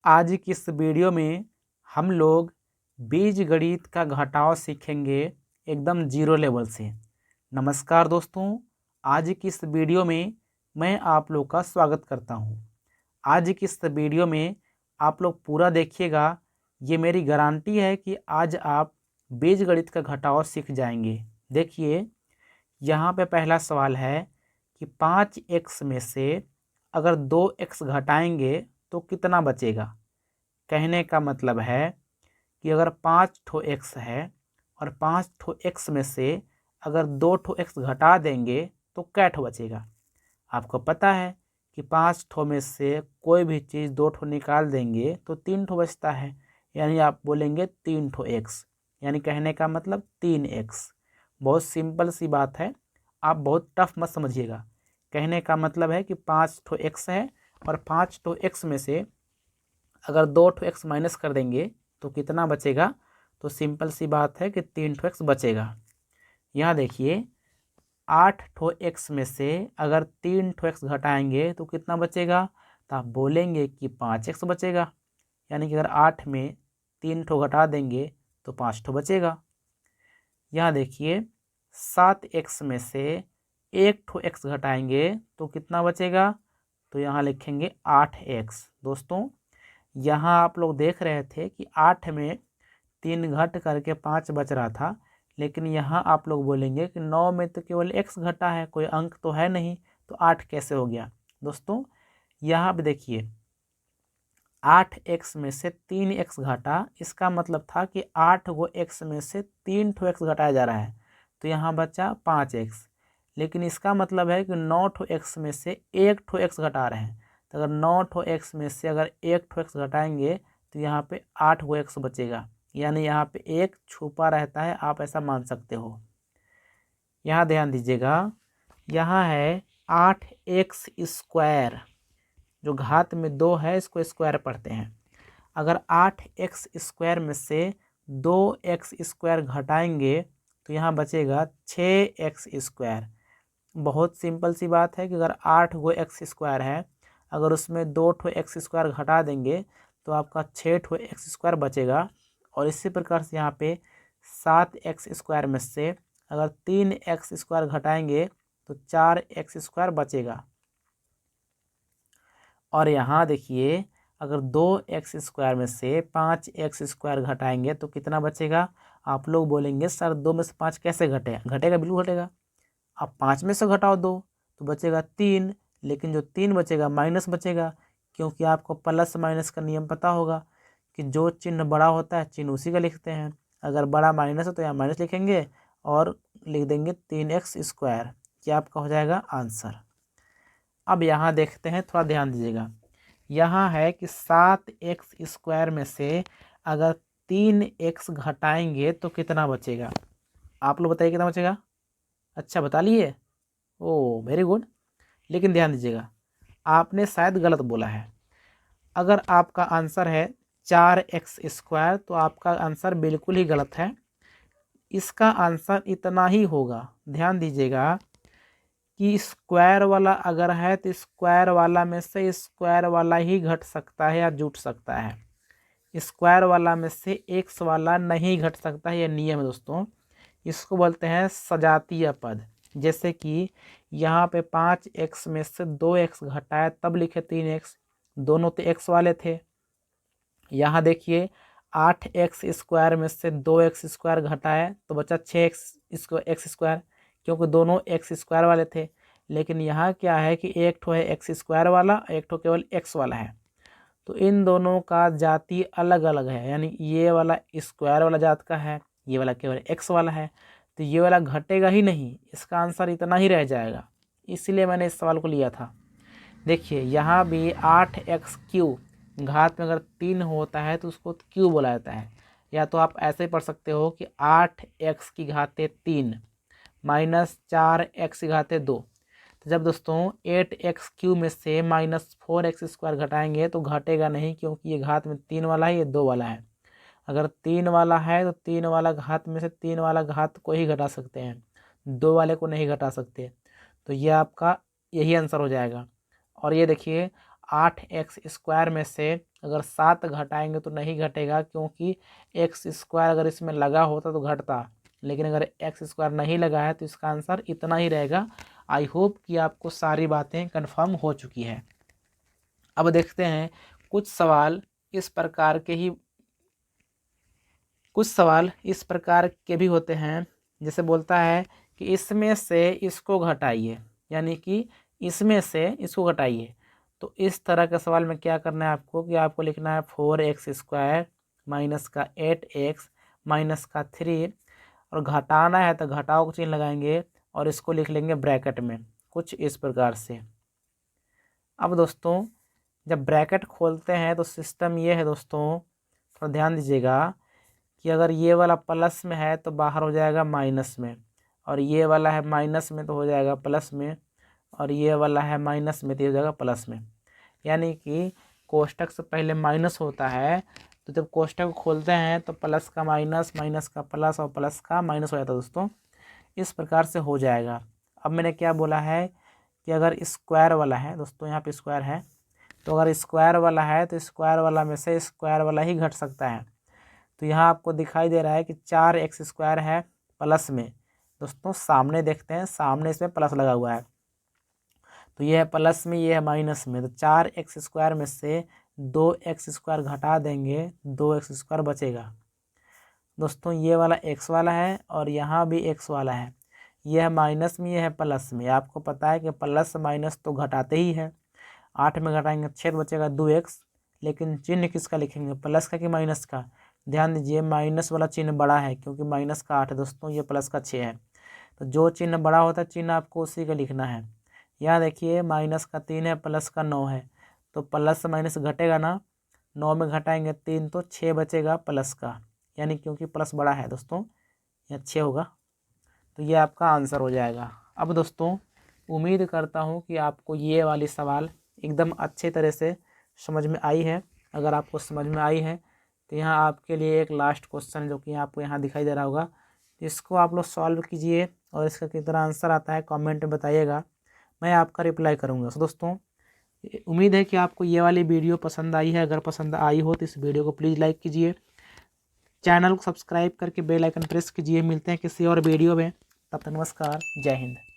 आज की इस वीडियो में हम लोग बीजगणित का घटाव सीखेंगे एकदम जीरो लेवल से। नमस्कार दोस्तों, आज की इस वीडियो में मैं आप लोग का स्वागत करता हूं। आज की इस वीडियो में आप लोग पूरा देखिएगा। ये मेरी गारंटी है कि आज आप बीजगणित का घटाव सीख जाएंगे। देखिए, यहाँ पे पहला सवाल है कि 5x में से अगर 2x घटाएंगे तो कितना बचेगा। कहने का मतलब है कि अगर 5 ठो x है और 5 ठो x में से अगर 2 ठो x घटा देंगे तो कै ठो बचेगा। आपको पता है कि 5 ठो में से कोई भी चीज़ 2 ठो निकाल देंगे तो 3 ठो बचता है, यानी आप बोलेंगे 3 ठो x, यानी कहने का मतलब 3x। बहुत सिंपल सी बात है, आप बहुत टफ मत समझिएगा। कहने का मतलब है कि 5 ठो x है और 5 ठो x में से अगर 2 ठो x माइनस कर देंगे तो कितना बचेगा। तो सिंपल सी बात है कि 3 ठो x बचेगा। यहाँ देखिए, 8 ठो x में से अगर 3 ठो x घटाएंगे तो कितना बचेगा। तो आप बोलेंगे कि 5x बचेगा, यानी कि अगर 8 में 3 ठो घटा देंगे तो 5 ठो बचेगा। यहाँ देखिए, 7x में से 1 ठो x घटाएंगे तो कितना बचेगा। तो यहाँ लिखेंगे 8x। दोस्तों, यहाँ आप लोग देख रहे थे कि 8 में 3 घट करके 5 बच रहा था, लेकिन यहाँ आप लोग बोलेंगे कि 9 में तो केवल x घटा है, कोई अंक तो है नहीं, तो 8 कैसे हो गया। दोस्तों, यहाँ पे देखिए, 8x में से 3x घटा, इसका मतलब था कि 8 गो x में से 3 ठो x घटाया जा रहा है, तो यहाँ बचा 5x। लेकिन इसका मतलब है कि 9 ठो x में से 1 ठो x घटा रहे हैं, तो अगर 9 ठो x में से अगर 1 ठो x घटाएंगे तो यहाँ पे 8 गो x बचेगा, यानी यहाँ पे 1 छुपा रहता है, आप ऐसा मान सकते हो। यहाँ ध्यान दीजिएगा, यहाँ है 8x स्क्वायर, जो घात में 2 है इसको स्क्वायर पढ़ते हैं। अगर 8x स्क्वायर में से 2x स्क्वायर घटाएंगे तो यहाँ बचेगा 6x स्क्वायर। बहुत सिंपल सी बात है कि अगर 8 गो x स्क्वायर है, अगर उसमें 2 ठो x स्क्वायर घटा देंगे तो आपका 6 ठो x स्क्वायर बचेगा। और इसी प्रकार से यहाँ पे 7x स्क्वायर में से अगर 3x स्क्वायर घटाएंगे तो 4x स्क्वायर बचेगा। और यहाँ देखिए, अगर 2x स्क्वायर में से 5x स्क्वायर घटाएंगे तो कितना बचेगा। आप लोग बोलेंगे सर 2 में से 5 कैसे घटेगा। घटेगा, बिल्कुल घटेगा। आप 5 में से घटाओ 2 तो बचेगा 3, लेकिन जो 3 बचेगा माइनस बचेगा, क्योंकि आपको प्लस माइनस का नियम पता होगा कि जो चिन्ह बड़ा होता है चिन्ह उसी का लिखते हैं। अगर बड़ा माइनस है तो यहाँ माइनस लिखेंगे और लिख देंगे 3x स्क्वायर, क्या आपका हो जाएगा आंसर। अब यहाँ देखते हैं, थोड़ा ध्यान दीजिएगा। यहाँ है कि 7x स्क्वायर में से अगर 3x घटाएंगे तो कितना बचेगा। आप लोग बताइए कितना बचेगा। अच्छा, बता लिए। ओ वेरी गुड। लेकिन ध्यान दीजिएगा, आपने शायद गलत बोला है। अगर आपका आंसर है 4x स्क्वायर तो आपका आंसर बिल्कुल ही गलत है। इसका आंसर इतना ही होगा। ध्यान दीजिएगा कि स्क्वायर वाला अगर है तो स्क्वायर वाला में से स्क्वायर वाला ही घट सकता है या जुट सकता है। स्क्वायर वाला में से एक्स वाला नहीं घट सकता है, यह नियम है दोस्तों। इसको बोलते हैं सजातीय पद। जैसे कि यहाँ पे 5x में से 2x घटाया तब लिखे 3x, दोनों तो x वाले थे। यहाँ देखिए, 8x स्क्वायर में से 2x स्क्वायर घटाया तो बचा 6x x स्क्वायर, क्योंकि दोनों x स्क्वायर वाले थे। लेकिन यहाँ क्या है कि एक ठो है x स्क्वायर वाला, एक ठो केवल x वाला है, तो इन दोनों का जाति अलग अलग है। यानी ये वाला स्क्वायर वाला जात का है, ये वाला केवल x वाला है, तो ये वाला घटेगा ही नहीं, इसका आंसर इतना ही रह जाएगा। इसलिए मैंने इस सवाल को लिया था। देखिए, यहाँ भी 8x क्यू, घात में अगर 3 होता है तो उसको क्यू बोला जाता है। या तो आप ऐसे पढ़ सकते हो कि 8x की घाते 3 माइनस 4x की घाते 2। तो जब दोस्तों 8x क्यू में से माइनस 4x स्क्वायर घटाएंगे तो घटेगा नहीं, क्योंकि ये घात में 3 वाला है, ये 2 वाला है। अगर 3 वाला है तो 3 वाला घात में से 3 वाला घात को ही घटा सकते हैं, 2 वाले को नहीं घटा सकते। तो ये आपका यही आंसर हो जाएगा। और ये देखिए, 8x² में से अगर 7 घटाएंगे तो नहीं घटेगा, क्योंकि x² अगर इसमें लगा होता तो घटता, लेकिन अगर x² नहीं लगा है तो इसका आंसर इतना ही रहेगा। आई होप कि आपको सारी बातें कंफर्म हो चुकी है। अब देखते हैं कुछ सवाल इस प्रकार के भी होते हैं, जैसे बोलता है कि इसमें से इसको घटाइए, यानी कि इसमें से इसको घटाइए। तो इस तरह का सवाल में क्या करना है आपको कि आपको लिखना है 4x² माइनस का 8x माइनस का 3, और घटाना है तो घटाओ का चिन्ह लगाएंगे और इसको लिख लेंगे ब्रैकेट में, कुछ इस प्रकार से। अब दोस्तों जब ब्रैकेट खोलते हैं तो सिस्टम ये है दोस्तों, थोड़ा ध्यान दीजिएगा कि अगर ये वाला प्लस में है तो बाहर हो जाएगा माइनस में, और ये वाला है माइनस में तो हो जाएगा प्लस में, और ये वाला है माइनस में तो हो जाएगा प्लस में। यानी कि कोष्टक से पहले माइनस होता है, तो जब कोष्टक को खोलते हैं तो प्लस का माइनस, माइनस का प्लस और प्लस का माइनस हो जाता है दोस्तों। इस प्रकार से हो जाएगा। अब मैंने क्या बोला है कि अगर स्क्वायर वाला है दोस्तों, यहाँ पे स्क्वायर है, तो अगर स्क्वायर वाला है तो स्क्वायर वाला में से स्क्वायर वाला ही घट सकता है। तो यहाँ आपको दिखाई दे रहा है कि 4x² है प्लस में। दोस्तों सामने देखते हैं, सामने इसमें प्लस लगा हुआ है, तो ये है प्लस में, ये है माइनस में। तो 4x² में से 2x² घटा देंगे, 2x² बचेगा। दोस्तों ये वाला x वाला है और यहाँ भी x वाला है, ये है माइनस में, ये है प्लस में। आपको पता है कि प्लस माइनस तो घटाते ही है। 8 में घटाएंगे 6 बचेगा 2x, लेकिन चिन्ह किसका लिखेंगे, प्लस का कि माइनस का। ध्यान दीजिए माइनस वाला चिन्ह बड़ा है, क्योंकि माइनस का 8 है दोस्तों, ये प्लस का 6 है। तो जो चिन्ह बड़ा होता है चिन्ह आपको उसी का लिखना है। यहाँ देखिए माइनस का 3 है, प्लस का 9 है, तो प्लस माइनस घटेगा ना, 9 में घटाएंगे 3 तो 6 बचेगा प्लस का, यानी क्योंकि प्लस बड़ा है दोस्तों, यह 6 होगा। तो ये आपका आंसर हो जाएगा। अब दोस्तों उम्मीद करता हूँ कि आपको ये वाली सवाल एकदम अच्छे तरह से समझ में आई है। अगर आपको समझ में आई है तो यहाँ आपके लिए एक लास्ट क्वेश्चन जो कि आपको यहाँ दिखाई दे रहा होगा, इसको आप लोग सॉल्व कीजिए और इसका कितना आंसर आता है कमेंट में बताइएगा, मैं आपका रिप्लाई करूँगा। तो दोस्तों उम्मीद है कि आपको ये वाली वीडियो पसंद आई है। अगर पसंद आई हो तो इस वीडियो को प्लीज़ लाइक कीजिए, चैनल को सब्सक्राइब करके बेल आइकन प्रेस कीजिए। मिलते हैं किसी और वीडियो में, तब तक नमस्कार, जय हिंद।